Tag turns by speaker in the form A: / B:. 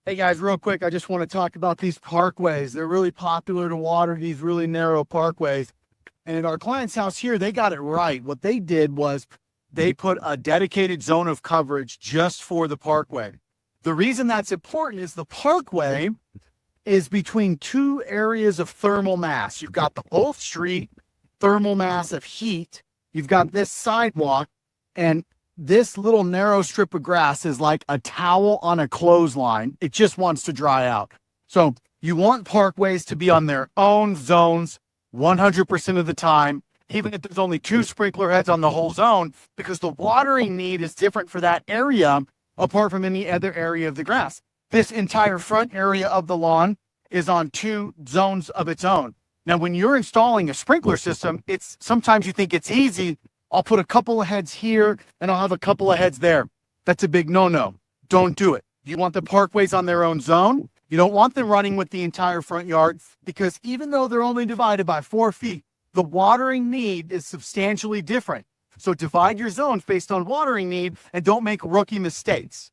A: Hey guys, real quick, I just want to talk about these parkways. They're really popular to water these really narrow parkways. And at our client's house here, they got it right. What they did was they put a dedicated zone of coverage just for the parkway. The reason that's important is the parkway is between two areas of thermal mass. You've got the whole street, thermal mass of heat. You've got this sidewalk, and this little narrow strip of grass is like a towel on a clothesline. It just wants to dry out. So you want parkways to be on their own zones 100% of the time, even if there's only 2 sprinkler heads on the whole zone, because the watering need is different for that area apart from any other area of the grass. This entire front area of the lawn is on 2 zones of its own. Now, when you're installing a sprinkler system, sometimes you think it's easy. I'll put a couple of heads here and I'll have a couple of heads there. That's a big no-no. Don't do it. You want the parkways on their own zone. You don't want them running with the entire front yard, because even though they're only divided by 4 feet, the watering need is substantially different. So divide your zones based on watering need and don't make rookie mistakes.